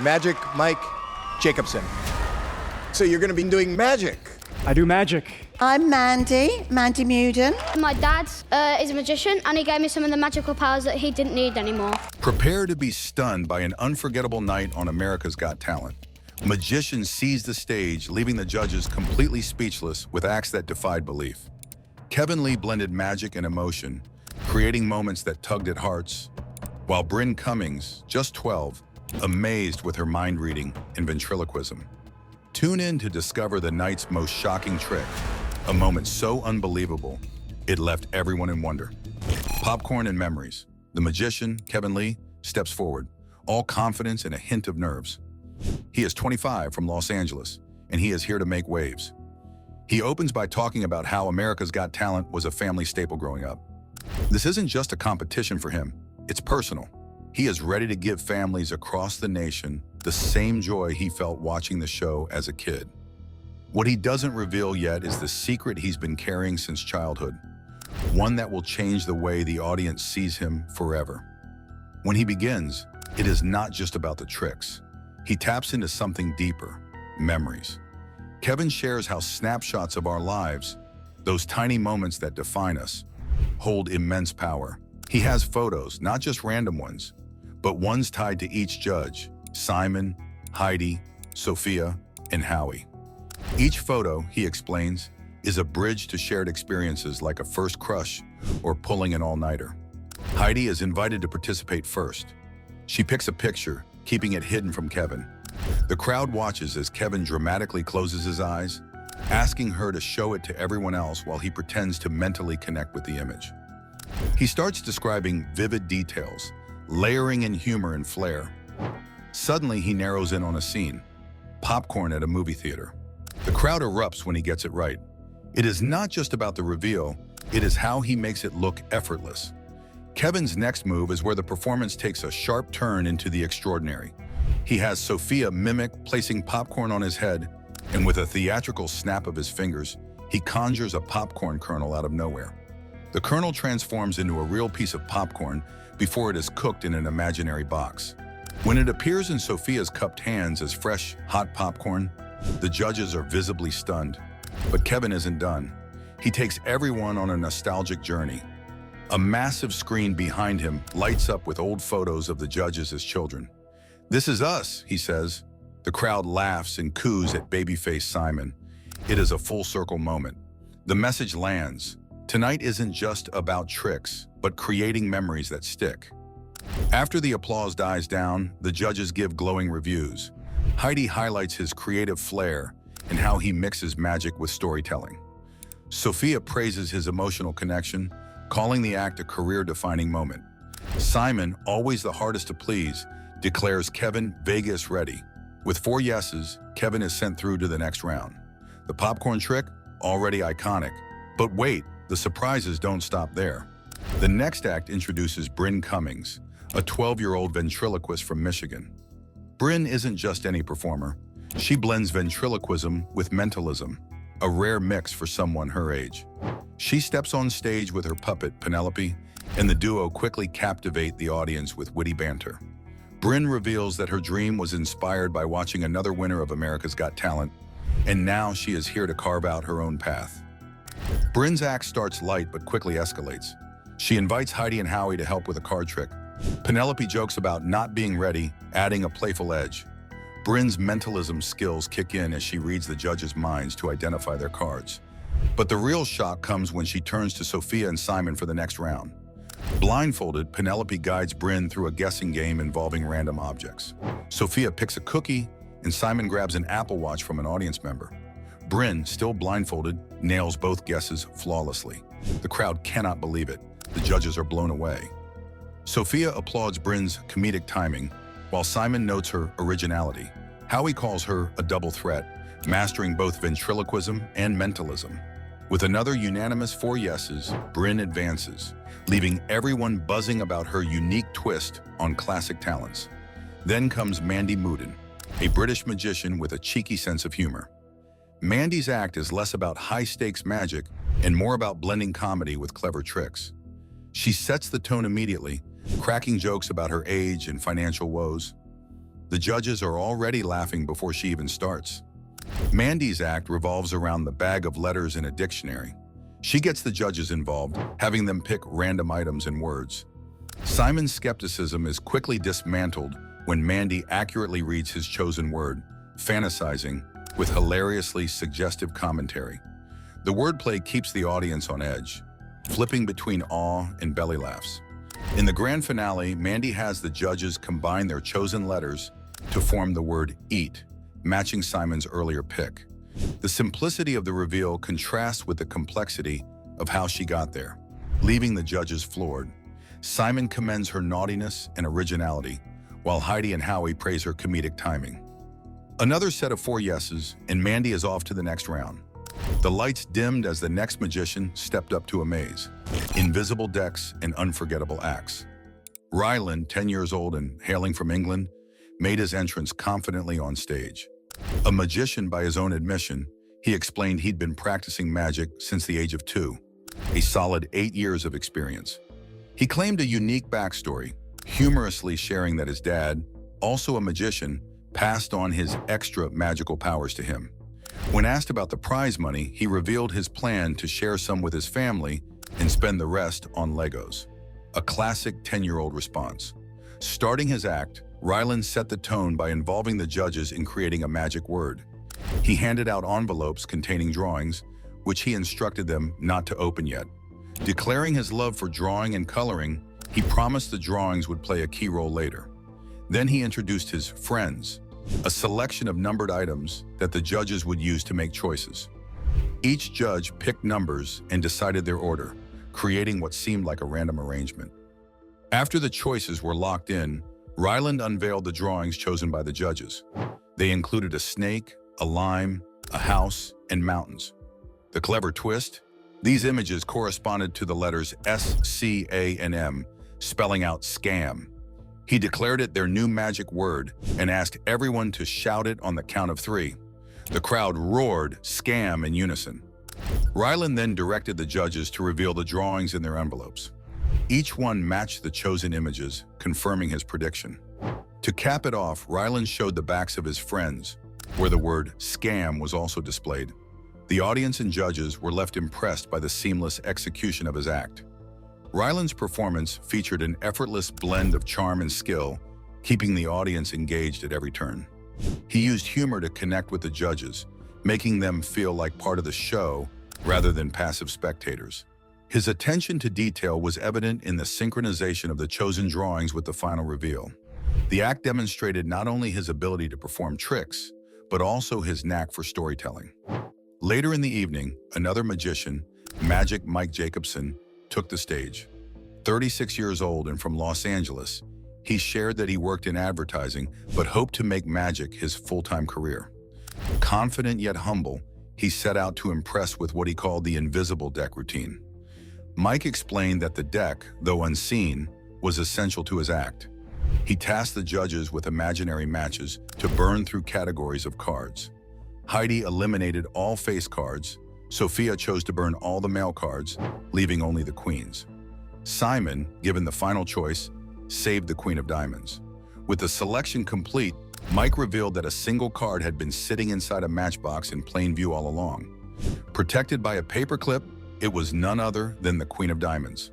Magic Mike Jacobson. So you're gonna be doing magic. I do magic. I'm Mandy Moodin. My dad is a magician, and he gave me some of the magical powers that he didn't need anymore. Prepare to be stunned by an unforgettable night on America's Got Talent. Magicians seized the stage, leaving the judges completely speechless with acts that defied belief. Kevin Lee blended magic and emotion, creating moments that tugged at hearts, while Brynn Cummings, just 12, amazed with her mind reading and ventriloquism. Tune in to discover the night's most shocking trick, a moment so unbelievable, it left everyone in wonder. Popcorn and memories. The magician, Kevin Lee, steps forward, all confidence and a hint of nerves. He is 25 from Los Angeles, and he is here to make waves. He opens by talking about how America's Got Talent was a family staple growing up. This isn't just a competition for him, it's personal. He is ready to give families across the nation the same joy he felt watching the show as a kid. What he doesn't reveal yet is the secret he's been carrying since childhood, one that will change the way the audience sees him forever. When he begins, it is not just about the tricks. He taps into something deeper, memories. Kevin shares how snapshots of our lives, those tiny moments that define us, hold immense power. He has photos, not just random ones, but ones tied to each judge: Simon, Heidi, Sophia, and Howie. Each photo, he explains, is a bridge to shared experiences like a first crush or pulling an all-nighter. Heidi is invited to participate first. She picks a picture, keeping it hidden from Kevin. The crowd watches as Kevin dramatically closes his eyes, asking her to show it to everyone else while he pretends to mentally connect with the image. He starts describing vivid details, layering in humor and flair. Suddenly, he narrows in on a scene: popcorn at a movie theater. The crowd erupts when he gets it right. It is not just about the reveal, it is how he makes it look effortless. Kevin's next move is where the performance takes a sharp turn into the extraordinary. He has Sophia mimic placing popcorn on his head, and with a theatrical snap of his fingers, he conjures a popcorn kernel out of nowhere. The kernel transforms into a real piece of popcorn before it is cooked in an imaginary box. When it appears in Sophia's cupped hands as fresh, hot popcorn, the judges are visibly stunned. But Kevin isn't done. He takes everyone on a nostalgic journey. A massive screen behind him lights up with old photos of the judges as children. "This is us," he says. The crowd laughs and coos at babyface Simon. It is a full circle moment. The message lands. Tonight isn't just about tricks, but creating memories that stick. After the applause dies down, the judges give glowing reviews. Heidi highlights his creative flair and how he mixes magic with storytelling. Sophia praises his emotional connection, calling the act a career-defining moment. Simon, always the hardest to please, declares Kevin Vegas ready. With 4 yeses, Kevin is sent through to the next round. The popcorn trick, already iconic. But wait, the surprises don't stop there. The next act introduces Brynn Cummings, a 12-year-old ventriloquist from Michigan. Brynn isn't just any performer. She blends ventriloquism with mentalism, a rare mix for someone her age. She steps on stage with her puppet, Penelope, and the duo quickly captivate the audience with witty banter. Brynn reveals that her dream was inspired by watching another winner of America's Got Talent, and now she is here to carve out her own path. Brynn's act starts light but quickly escalates. She invites Heidi and Howie to help with a card trick. Penelope jokes about not being ready, adding a playful edge. Brynn's mentalism skills kick in as she reads the judges' minds to identify their cards. But the real shock comes when she turns to Sophia and Simon for the next round. Blindfolded, Penelope guides Brynn through a guessing game involving random objects. Sophia picks a cookie, and Simon grabs an Apple Watch from an audience member. Brynn, still blindfolded, nails both guesses flawlessly. The crowd cannot believe it. The judges are blown away. Sophia applauds Brynn's comedic timing, while Simon notes her originality. Howie calls her a double threat, mastering both ventriloquism and mentalism. With another unanimous 4 yeses, Brynn advances, leaving everyone buzzing about her unique twist on classic talents. Then comes Mandy Moodin, a British magician with a cheeky sense of humor. Mandy's act is less about high-stakes magic and more about blending comedy with clever tricks. She sets the tone immediately, cracking jokes about her age and financial woes. The judges are already laughing before she even starts. Mandy's act revolves around the bag of letters in a dictionary. She gets the judges involved, having them pick random items and words. Simon's skepticism is quickly dismantled when Mandy accurately reads his chosen word, fantasizing with hilariously suggestive commentary. The wordplay keeps the audience on edge, flipping between awe and belly laughs. In the grand finale, Mandy has the judges combine their chosen letters to form the word eat, matching Simon's earlier pick. The simplicity of the reveal contrasts with the complexity of how she got there, leaving the judges floored. Simon commends her naughtiness and originality, while Heidi and Howie praise her comedic timing. Another set of 4 yeses, and Mandy is off to the next round. The lights dimmed as the next magician stepped up to a maze. Invisible decks and unforgettable acts. Ryland, 10 years old and hailing from England, made his entrance confidently on stage. A magician by his own admission, he explained he'd been practicing magic since the age of 2, a solid 8 years of experience. He claimed a unique backstory, humorously sharing that his dad, also a magician, passed on his extra magical powers to him. When asked about the prize money, he revealed his plan to share some with his family and spend the rest on Legos. A classic 10-year-old response. Starting his act, Ryland set the tone by involving the judges in creating a magic word. He handed out envelopes containing drawings, which he instructed them not to open yet. Declaring his love for drawing and coloring, he promised the drawings would play a key role later. Then he introduced his friends, a selection of numbered items that the judges would use to make choices. Each judge picked numbers and decided their order, creating what seemed like a random arrangement. After the choices were locked in, Ryland unveiled the drawings chosen by the judges. They included a snake, a lime, a house, and mountains. The clever twist? These images corresponded to the letters S, C, A, and M, spelling out scam. He declared it their new magic word and asked everyone to shout it on the count of 3. The crowd roared scam in unison. Ryland then directed the judges to reveal the drawings in their envelopes. Each one matched the chosen images, confirming his prediction. To cap it off, Ryland showed the backs of his friends, where the word scam was also displayed. The audience and judges were left impressed by the seamless execution of his act. Ryland's performance featured an effortless blend of charm and skill, keeping the audience engaged at every turn. He used humor to connect with the judges, making them feel like part of the show rather than passive spectators. His attention to detail was evident in the synchronization of the chosen drawings with the final reveal. The act demonstrated not only his ability to perform tricks, but also his knack for storytelling. Later in the evening, another magician, Magic Mike Jacobson, took the stage. 36 years old and from Los Angeles, he shared that he worked in advertising but hoped to make magic his full-time career. Confident yet humble, he set out to impress with what he called the invisible deck routine. Mike explained that the deck, though unseen, was essential to his act. He tasked the judges with imaginary matches to burn through categories of cards. Heidi eliminated all face cards. Sophia chose to burn all the male cards, leaving only the queens. Simon, given the final choice, saved the Queen of Diamonds. With the selection complete, Mike revealed that a single card had been sitting inside a matchbox in plain view all along. Protected by a paperclip, it was none other than the Queen of Diamonds.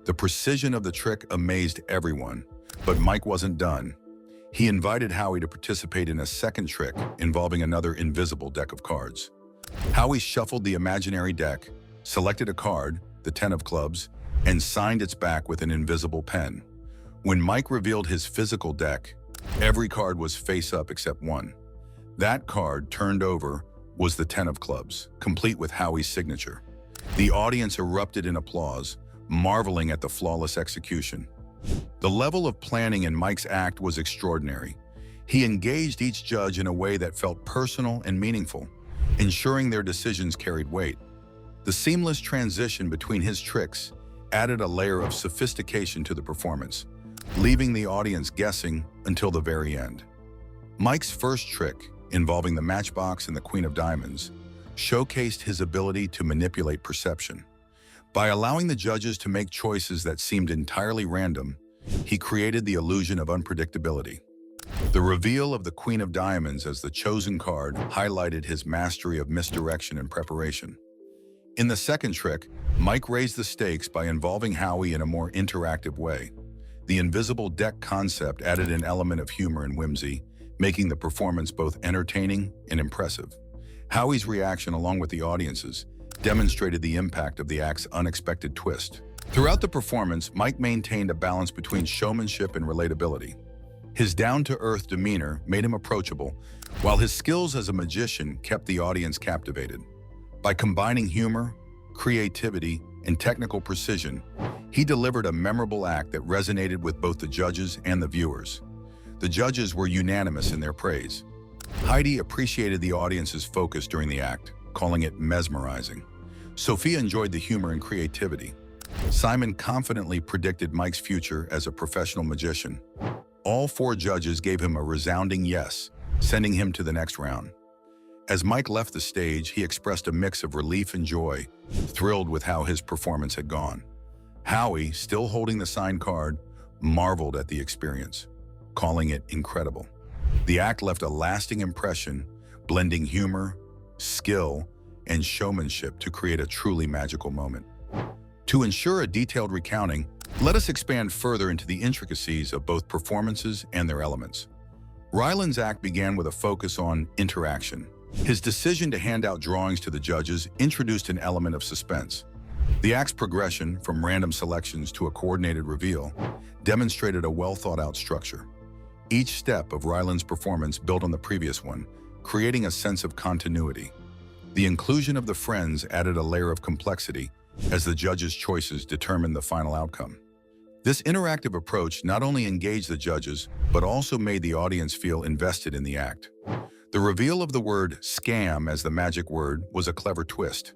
The precision of the trick amazed everyone, but Mike wasn't done. He invited Howie to participate in a second trick involving another invisible deck of cards. Howie shuffled the imaginary deck, selected a card, the 10 of clubs, and signed its back with an invisible pen. When Mike revealed his physical deck, every card was face up except one. That card, turned over, was the 10 of clubs, complete with Howie's signature. The audience erupted in applause, marveling at the flawless execution. The level of planning in Mike's act was extraordinary. He engaged each judge in a way that felt personal and meaningful, ensuring their decisions carried weight. The seamless transition between his tricks added a layer of sophistication to the performance, leaving the audience guessing until the very end. Mike's first trick, involving the matchbox and the Queen of Diamonds, showcased his ability to manipulate perception. By allowing the judges to make choices that seemed entirely random, he created the illusion of unpredictability. The reveal of the Queen of Diamonds as the chosen card highlighted his mastery of misdirection and preparation. In the second trick, Mike raised the stakes by involving Howie in a more interactive way. The invisible deck concept added an element of humor and whimsy, making the performance both entertaining and impressive. Howie's reaction, along with the audience's, demonstrated the impact of the act's unexpected twist. Throughout the performance, Mike maintained a balance between showmanship and relatability. His down-to-earth demeanor made him approachable, while his skills as a magician kept the audience captivated. By combining humor, creativity, and technical precision, he delivered a memorable act that resonated with both the judges and the viewers. The judges were unanimous in their praise. Heidi appreciated the audience's focus during the act, calling it mesmerizing. Sophia enjoyed the humor and creativity. Simon confidently predicted Mike's future as a professional magician. All four judges gave him a resounding yes, sending him to the next round. As Mike left the stage, he expressed a mix of relief and joy, thrilled with how his performance had gone. Howie, still holding the signed card, marveled at the experience, calling it incredible. The act left a lasting impression, blending humor, skill, and showmanship to create a truly magical moment. To ensure a detailed recounting, let us expand further into the intricacies of both performances and their elements. Ryland's act began with a focus on interaction. His decision to hand out drawings to the judges introduced an element of suspense. The act's progression, from random selections to a coordinated reveal, demonstrated a well-thought-out structure. Each step of Ryland's performance built on the previous one, creating a sense of continuity. The inclusion of the friends added a layer of complexity as the judges' choices determined the final outcome. This interactive approach not only engaged the judges, but also made the audience feel invested in the act. The reveal of the word scam as the magic word was a clever twist.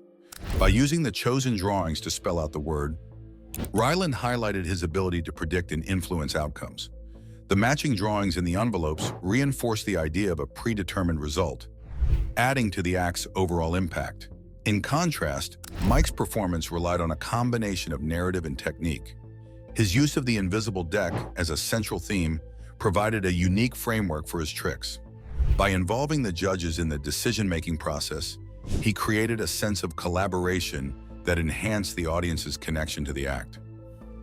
By using the chosen drawings to spell out the word, Ryland highlighted his ability to predict and influence outcomes. The matching drawings in the envelopes reinforced the idea of a predetermined result, adding to the act's overall impact. In contrast, Mike's performance relied on a combination of narrative and technique. His use of the invisible deck as a central theme provided a unique framework for his tricks. By involving the judges in the decision-making process, he created a sense of collaboration that enhanced the audience's connection to the act.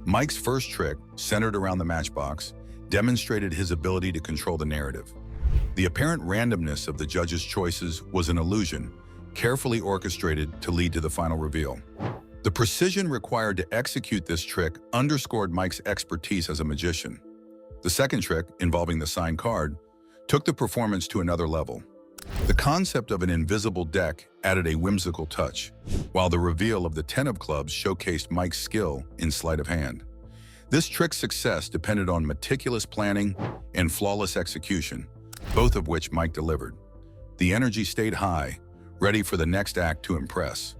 Mike's first trick, centered around the matchbox, demonstrated his ability to control the narrative. The apparent randomness of the judges' choices was an illusion, carefully orchestrated to lead to the final reveal. The precision required to execute this trick underscored Mike's expertise as a magician. The second trick, involving the signed card, took the performance to another level. The concept of an invisible deck added a whimsical touch, while the reveal of the 10 of clubs showcased Mike's skill in sleight of hand. This trick's success depended on meticulous planning and flawless execution, both of which Mike delivered. The energy stayed high, ready for the next act to impress.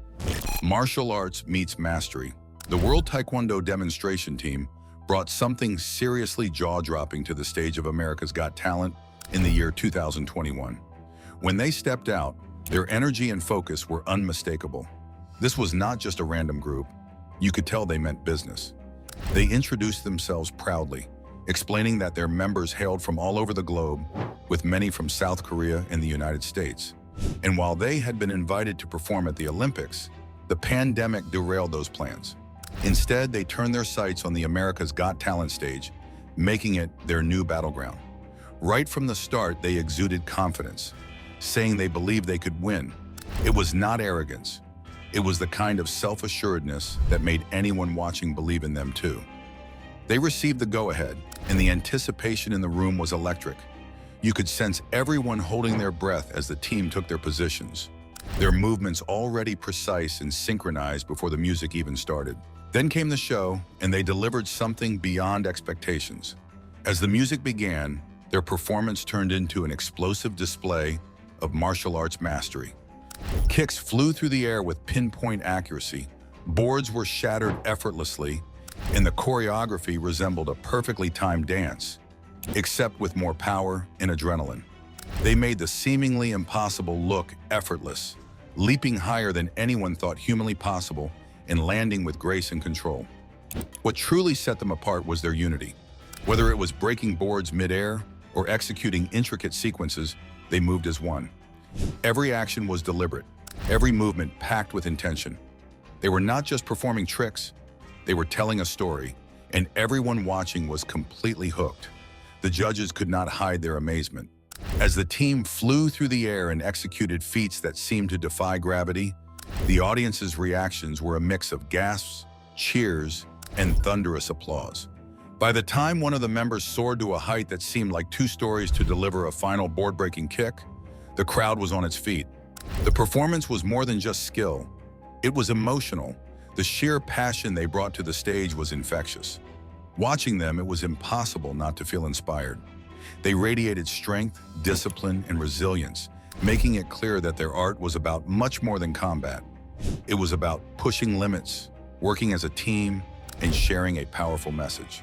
Martial arts meets mastery. The World Taekwondo demonstration team brought something seriously jaw-dropping to the stage of America's Got Talent in the year 2021. When they stepped out, their energy and focus were unmistakable. This was not just a random group. You could tell they meant business. They introduced themselves proudly, explaining that their members hailed from all over the globe, with many from South Korea and the United States. And while they had been invited to perform at the Olympics, the pandemic derailed those plans. Instead, they turned their sights on the America's Got Talent stage, making it their new battleground. Right from the start, they exuded confidence, saying they believed they could win. It was not arrogance. It was the kind of self-assuredness that made anyone watching believe in them too. They received the go-ahead, and the anticipation in the room was electric. You could sense everyone holding their breath as the team took their positions, their movements already precise and synchronized before the music even started. Then came the show, and they delivered something beyond expectations. As the music began, their performance turned into an explosive display of martial arts mastery. Kicks flew through the air with pinpoint accuracy, boards were shattered effortlessly, and the choreography resembled a perfectly timed dance, except with more power and adrenaline. They made the seemingly impossible look effortless, leaping higher than anyone thought humanly possible and landing with grace and control. What truly set them apart was their unity. Whether it was breaking boards midair or executing intricate sequences, they moved as one. Every action was deliberate, every movement packed with intention. They were not just performing tricks, they were telling a story, and everyone watching was completely hooked. The judges could not hide their amazement. As the team flew through the air and executed feats that seemed to defy gravity, the audience's reactions were a mix of gasps, cheers, and thunderous applause. By the time one of the members soared to a height that seemed like 2 stories to deliver a final board-breaking kick, the crowd was on its feet. The performance was more than just skill. It was emotional. The sheer passion they brought to the stage was infectious. Watching them, it was impossible not to feel inspired. They radiated strength, discipline, and resilience, making it clear that their art was about much more than combat. It was about pushing limits, working as a team, and sharing a powerful message.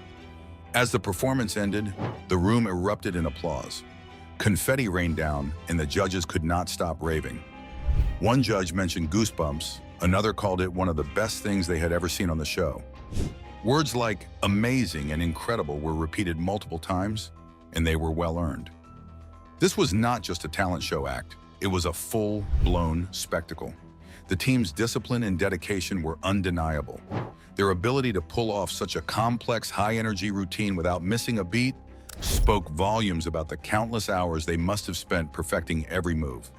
As the performance ended, the room erupted in applause. Confetti rained down, and the judges could not stop raving. One judge mentioned goosebumps, another called it one of the best things they had ever seen on the show. Words like amazing and incredible were repeated multiple times, and they were well-earned. This was not just a talent show act, it was a full-blown spectacle. The team's discipline and dedication were undeniable. Their ability to pull off such a complex, high-energy routine without missing a beat spoke volumes about the countless hours they must have spent perfecting every move.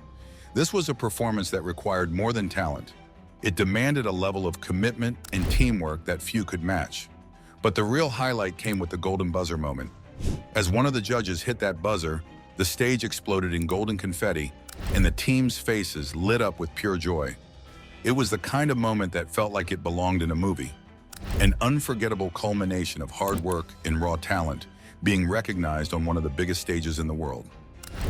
This was a performance that required more than talent. It demanded a level of commitment and teamwork that few could match. But the real highlight came with the golden buzzer moment. As one of the judges hit that buzzer, the stage exploded in golden confetti, and the team's faces lit up with pure joy. It was the kind of moment that felt like it belonged in a movie. An unforgettable culmination of hard work and raw talent being recognized on one of the biggest stages in the world.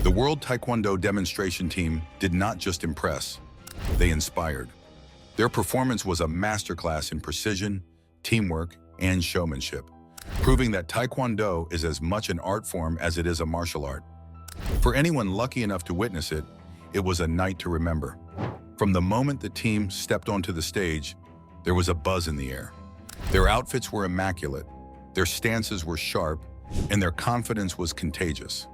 The World Taekwondo demonstration team did not just impress, they inspired. Their performance was a masterclass in precision, teamwork, and showmanship, proving that Taekwondo is as much an art form as it is a martial art. For anyone lucky enough to witness it, it was a night to remember. From the moment the team stepped onto the stage, there was a buzz in the air. Their outfits were immaculate, their stances were sharp, and their confidence was contagious.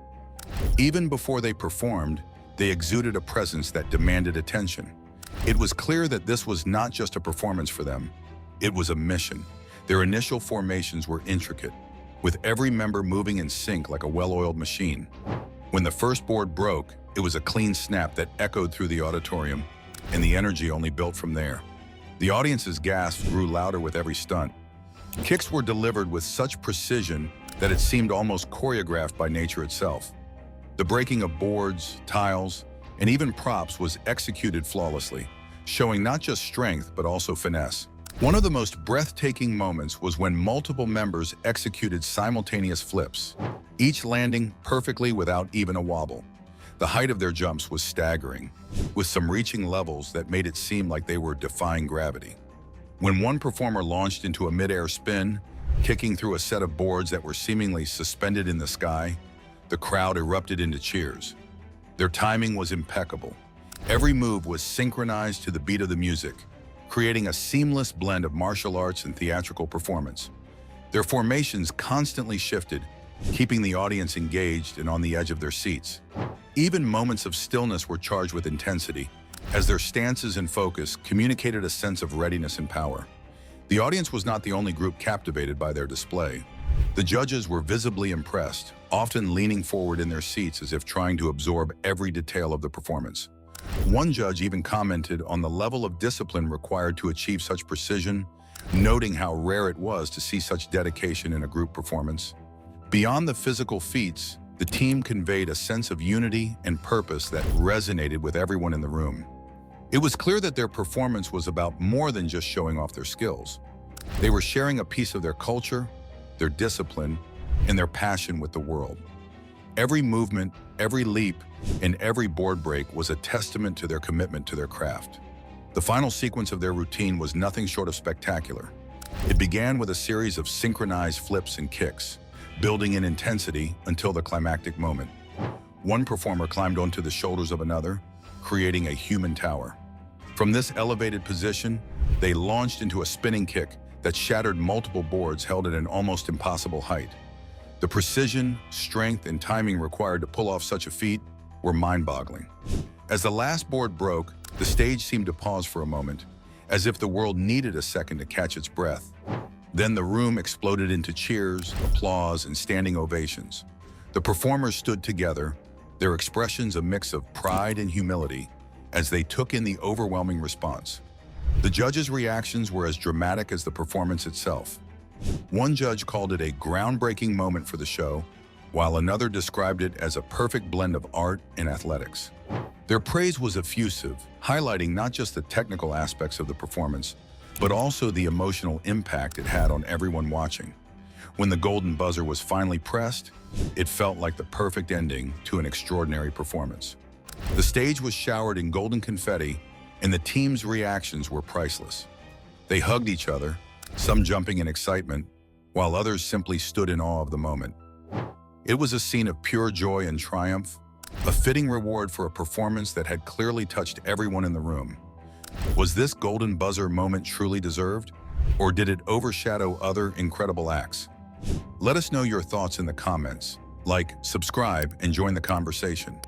Even before they performed, they exuded a presence that demanded attention. It was clear that this was not just a performance for them, it was a mission. Their initial formations were intricate, with every member moving in sync like a well-oiled machine. When the first board broke, it was a clean snap that echoed through the auditorium, and the energy only built from there. The audience's gasps grew louder with every stunt. Kicks were delivered with such precision that it seemed almost choreographed by nature itself. The breaking of boards, tiles, and even props was executed flawlessly, showing not just strength but also finesse. One of the most breathtaking moments was when multiple members executed simultaneous flips, each landing perfectly without even a wobble. The height of their jumps was staggering, with some reaching levels that made it seem like they were defying gravity. When one performer launched into a mid-air spin, kicking through a set of boards that were seemingly suspended in the sky, the crowd erupted into cheers. Their timing was impeccable. Every move was synchronized to the beat of the music, creating a seamless blend of martial arts and theatrical performance. Their formations constantly shifted, keeping the audience engaged and on the edge of their seats. Even moments of stillness were charged with intensity, as their stances and focus communicated a sense of readiness and power. The audience was not the only group captivated by their display. The judges were visibly impressed, often leaning forward in their seats as if trying to absorb every detail of the performance. One judge even commented on the level of discipline required to achieve such precision, noting how rare it was to see such dedication in a group performance. Beyond the physical feats, the team conveyed a sense of unity and purpose that resonated with everyone in the room. It was clear that their performance was about more than just showing off their skills. They were sharing a piece of their culture, their discipline, and their passion with the world. Every movement, every leap, and every board break was a testament to their commitment to their craft. The final sequence of their routine was nothing short of spectacular. It began with a series of synchronized flips and kicks, building in intensity until the climactic moment. One performer climbed onto the shoulders of another, creating a human tower. From this elevated position, they launched into a spinning kick that shattered multiple boards held at an almost impossible height. The precision, strength, and timing required to pull off such a feat were mind-boggling. As the last board broke, the stage seemed to pause for a moment, as if the world needed a second to catch its breath. Then the room exploded into cheers, applause, and standing ovations. The performers stood together, their expressions a mix of pride and humility, as they took in the overwhelming response. The judges' reactions were as dramatic as the performance itself. One judge called it a groundbreaking moment for the show, while another described it as a perfect blend of art and athletics. Their praise was effusive, highlighting not just the technical aspects of the performance, but also the emotional impact it had on everyone watching. When the golden buzzer was finally pressed, it felt like the perfect ending to an extraordinary performance. The stage was showered in golden confetti, and the team's reactions were priceless. They hugged each other, some jumping in excitement, while others simply stood in awe of the moment. It was a scene of pure joy and triumph, a fitting reward for a performance that had clearly touched everyone in the room. Was this golden buzzer moment truly deserved, or did it overshadow other incredible acts? Let us know your thoughts in the comments. Like, subscribe, and join the conversation.